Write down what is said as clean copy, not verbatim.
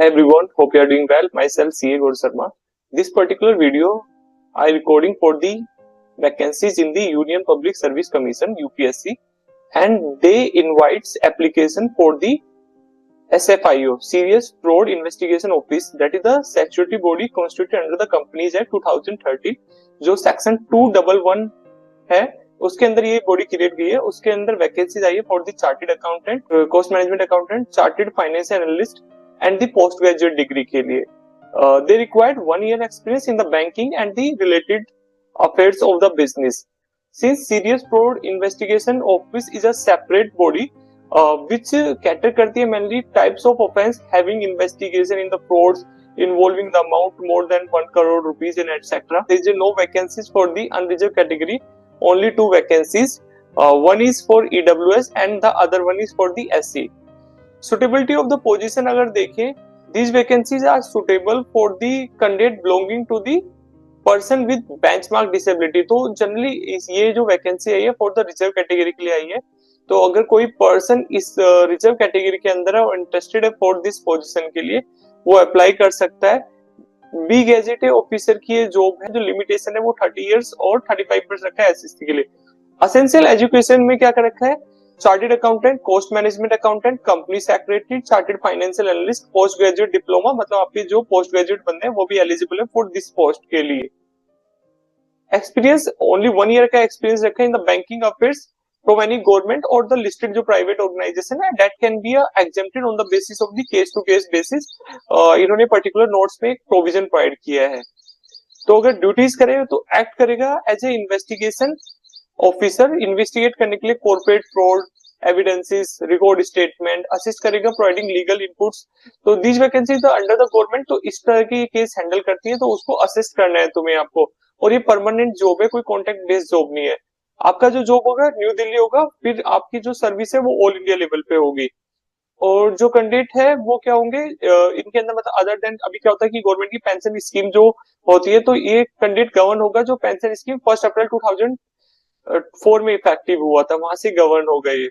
Hi everyone, hope you are doing well. Myself CA Gaur Sharma. This particular video I recording for the vacancies in the Union Public Service Commission UPSC, and they invites application for the SFIO Serious Fraud Investigation Office, that is the statutory body constituted under the Companies Act 2013 जो section 211 है उसके अंदर ये body create की है। उसके अंदर vacancies आई है for the chartered accountant, cost management accountant, chartered financial analyst and the post graduate degree के लिए। They required 1 year experience in the banking and the related affairs of the business. Since serious fraud investigation office is a separate body which cater करती है mainly types of offense having investigation in the frauds involving the amount more than 1 crore rupees and etc. There is no vacancies for the unreserved category, only 2 vacancies. One is for EWS and the other one is for the SC. Suitability of the position अगर देखें, these vacancies are suitable for the candidate belonging to the person with benchmark disability. तो generally ये जो vacancy आई है for the reserve category के लिए आई है। तो अगर कोई पर्सन इस रिजर्व कैटेगरी के अंदर है और इंटरेस्टेड है फॉर दिस पोजीशन के लिए, वो अप्लाई कर सकता है। बी गैजेटेड ऑफिसर की ये जॉब है, जो लिमिटेशन है वो 30 इयर्स और 35% रखा है एसएससी के लिए। एसेंशियल एजुकेशन में क्या कर रखा है? Chartered accountant, cost management accountant, company secretary, chartered financial analyst, post graduate diploma, मतलब आपके जो पोस्ट ग्रेजुएट बंदे हैं वो भी एलिजिबल है फॉर दिस पोस्ट के लिए। एक्सपीरियंस ओनली 1 year का एक्सपीरियंस रखा है in the banking affairs from any government or the listed जो private organization है, that can be exempted on the basis of the case to case basis। इन्होंने particular notes में एक provision provide किया है। तो अगर ड्यूटीज करेगा तो एक्ट करेगा as a investigation officer, investigate करने के लिए corporate fraud evidences, record statement, assist करेगा प्रोवाइडिंग लीगल इनपुट्स। तो these vacancies under the government, तो इस तरह की केस हैंडल करती है, तो उसको असिस्ट करना है तुम्हें आपको। और ये परमानेंट जॉब है, कोई कॉन्ट्रैक्ट बेस्ड जॉब नहीं है। आपका जो जॉब होगा न्यू दिल्ली होगा, फिर आपकी जो सर्विस है वो ऑल इंडिया लेवल पे होगी। और जो कैंडिडेट है वो क्या होंगे इनके अंदर, मतलब अदर देन अभी क्या होता है कि गवर्नमेंट की पेंशन स्कीम जो होती है, तो ये कैंडिडेट गवर्न होगा जो पेंशन स्कीम 1 April 2004 में इफेक्टिव हुआ था, वहां से गवर्न हो गए।